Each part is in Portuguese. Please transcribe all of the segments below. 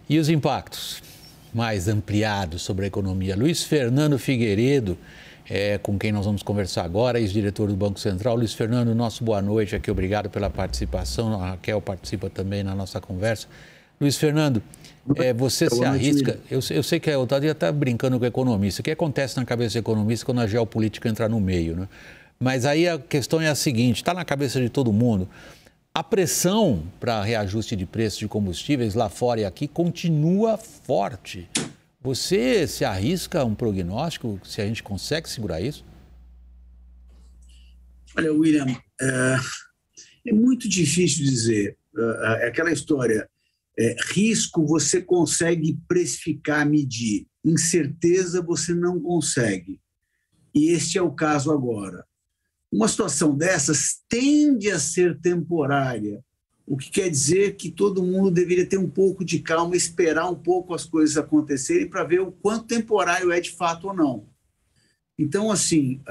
E os impactos mais ampliados sobre a economia? Luiz Fernando Figueiredo, com quem nós vamos conversar agora, ex-diretor do Banco Central. Luiz Fernando, nosso boa noite aqui, obrigado pela participação. A Raquel participa também na nossa conversa. Luiz Fernando, você se arrisca, eu sei que o Otávio está brincando com o economista, o que acontece na cabeça do economista quando a geopolítica entra no meio, né? Mas aí a questão é a seguinte, está na cabeça de todo mundo, a pressão para reajuste de preços de combustíveis lá fora e aqui continua forte. Você se arrisca um prognóstico, se a gente consegue segurar isso? Olha, William, é muito difícil dizer. É aquela história, risco você consegue precificar, medir. Incerteza você não consegue. E este é o caso agora. Uma situação dessas tende a ser temporária, o que quer dizer que todo mundo deveria ter um pouco de calma, esperar um pouco as coisas acontecerem para ver o quanto temporário é de fato ou não. Então, assim,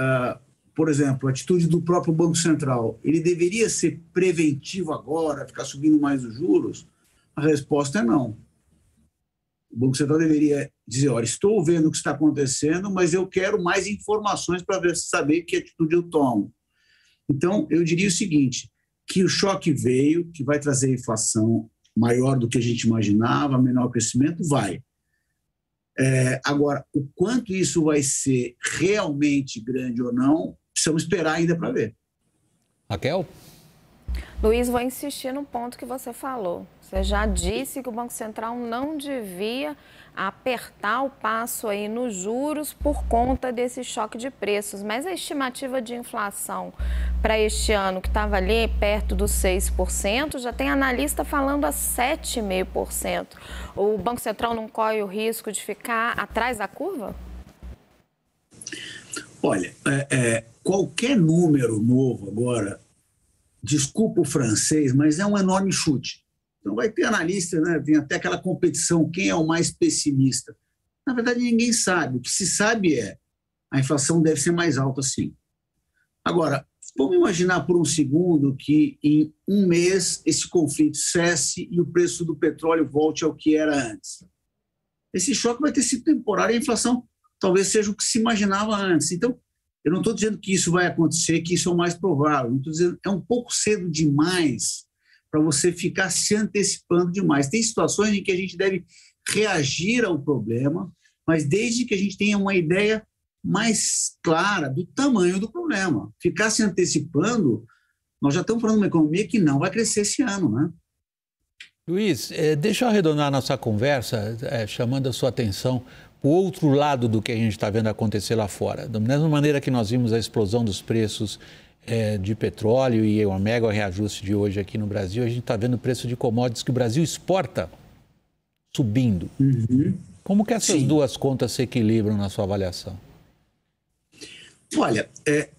por exemplo, a atitude do próprio Banco Central, ele deveria ser preventivo agora, ficar subindo mais os juros? A resposta é não. O Banco Central deveria dizer, olha, estou vendo o que está acontecendo, mas eu quero mais informações para saber que atitude eu tomo. Então, eu diria o seguinte, que o choque veio, que vai trazer inflação maior do que a gente imaginava, menor crescimento, vai. Agora, o quanto isso vai ser realmente grande ou não, precisamos esperar ainda para ver. Raquel? Luiz, vou insistir no ponto que você falou. Você já disse que o Banco Central não devia apertar o passo aí nos juros por conta desse choque de preços, mas a estimativa de inflação para este ano, que estava ali perto dos 6%, já tem analista falando a 7,5%. O Banco Central não corre o risco de ficar atrás da curva? Olha, qualquer número novo agora, desculpa o francês, mas é um enorme chute. Então vai ter analista, né? Vem até aquela competição, quem é o mais pessimista. Na verdade, ninguém sabe. O que se sabe a inflação deve ser mais alta, sim. Agora, vamos imaginar por um segundo que em um mês esse conflito cesse e o preço do petróleo volte ao que era antes. Esse choque vai ter sido temporário e a inflação talvez seja o que se imaginava antes. Então, eu não estou dizendo que isso vai acontecer, que isso é o mais provável. Não estou dizendo, é um pouco cedo demais para você ficar se antecipando demais. Tem situações em que a gente deve reagir ao problema, mas desde que a gente tenha uma ideia mais clara do tamanho do problema. Ficar se antecipando, nós já estamos falando de uma economia que não vai crescer esse ano, né? Luiz, deixa eu arredondar a nossa conversa, chamando a sua atenção o outro lado do que a gente está vendo acontecer lá fora. Da mesma maneira que nós vimos a explosão dos preços de petróleo e o mega reajuste de hoje aqui no Brasil, a gente está vendo o preço de commodities que o Brasil exporta subindo. Uhum. Como que essas duas contas se equilibram na sua avaliação? Olha,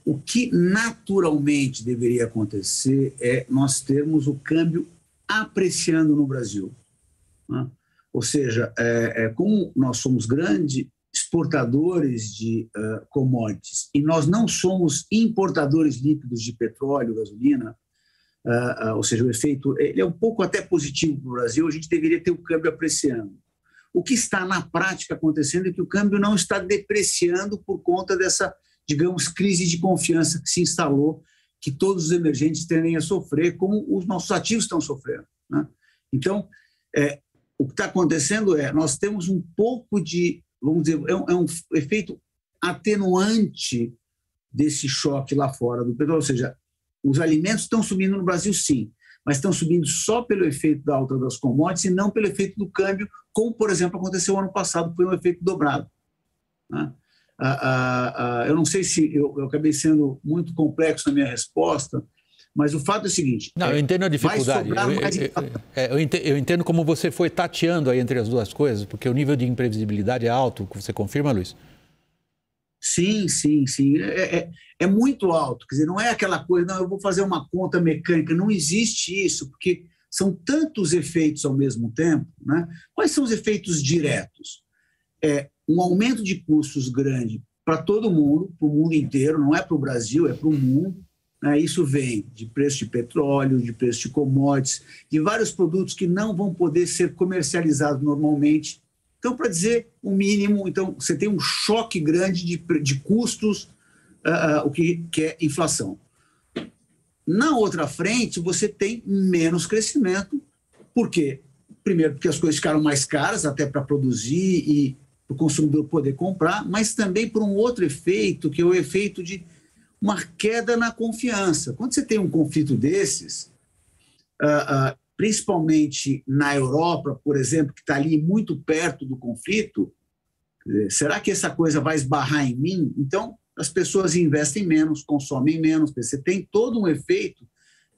o que naturalmente deveria acontecer é nós termos o câmbio apreciando no Brasil, né? Ou seja, como nós somos grandes exportadores de commodities e nós não somos importadores líquidos de petróleo, gasolina, ou seja, o efeito ele é um pouco até positivo para o Brasil, a gente deveria ter o câmbio apreciando. O que está na prática acontecendo é que o câmbio não está depreciando por conta dessa, digamos, crise de confiança que se instalou, que todos os emergentes tendem a sofrer, como os nossos ativos estão sofrendo, né? Então, o que está acontecendo nós temos um pouco de, vamos dizer, é um efeito atenuante desse choque lá fora do petróleo, ou seja, os alimentos estão subindo no Brasil sim, mas estão subindo só pelo efeito da alta das commodities e não pelo efeito do câmbio, como, por exemplo, aconteceu ano passado, que foi um efeito dobrado, né? Eu não sei se eu acabei sendo muito complexo na minha resposta, mas o fato é o seguinte... Não, eu entendo a dificuldade. Eu entendo como você foi tateando aí entre as duas coisas, porque o nível de imprevisibilidade é alto. Você confirma, Luiz? Sim. É muito alto. Quer dizer, não é aquela coisa, não, eu vou fazer uma conta mecânica. Não existe isso, porque são tantos efeitos ao mesmo tempo, né? Quais são os efeitos diretos? Um aumento de custos grande para todo mundo, para o mundo inteiro, não é para o Brasil, é para o mundo, né? Isso vem de preço de petróleo, de preço de commodities, de vários produtos que não vão poder ser comercializados normalmente. Então, para dizer o mínimo, então, você tem um choque grande de custos, o que é inflação. Na outra frente, você tem menos crescimento. Por quê? Primeiro, porque as coisas ficaram mais caras até para produzir e para o consumidor poder comprar, mas também por um outro efeito, que é o efeito de uma queda na confiança. Quando você tem um conflito desses, principalmente na Europa, por exemplo, que está ali muito perto do conflito, será que essa coisa vai esbarrar em mim? Então, as pessoas investem menos, consomem menos, você tem todo um efeito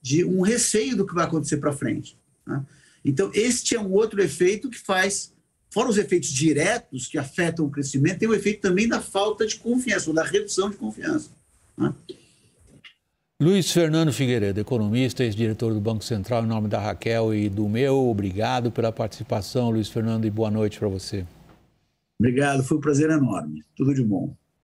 de um receio do que vai acontecer para frente, né? Então, este é um outro efeito que faz, fora os efeitos diretos que afetam o crescimento, tem o efeito também da falta de confiança, ou da redução de confiança, né? Luiz Fernando Figueiredo, economista, ex-diretor do Banco Central, em nome da Raquel e do meu, obrigado pela participação, Luiz Fernando, e boa noite para você. Obrigado, foi um prazer enorme. Tudo de bom.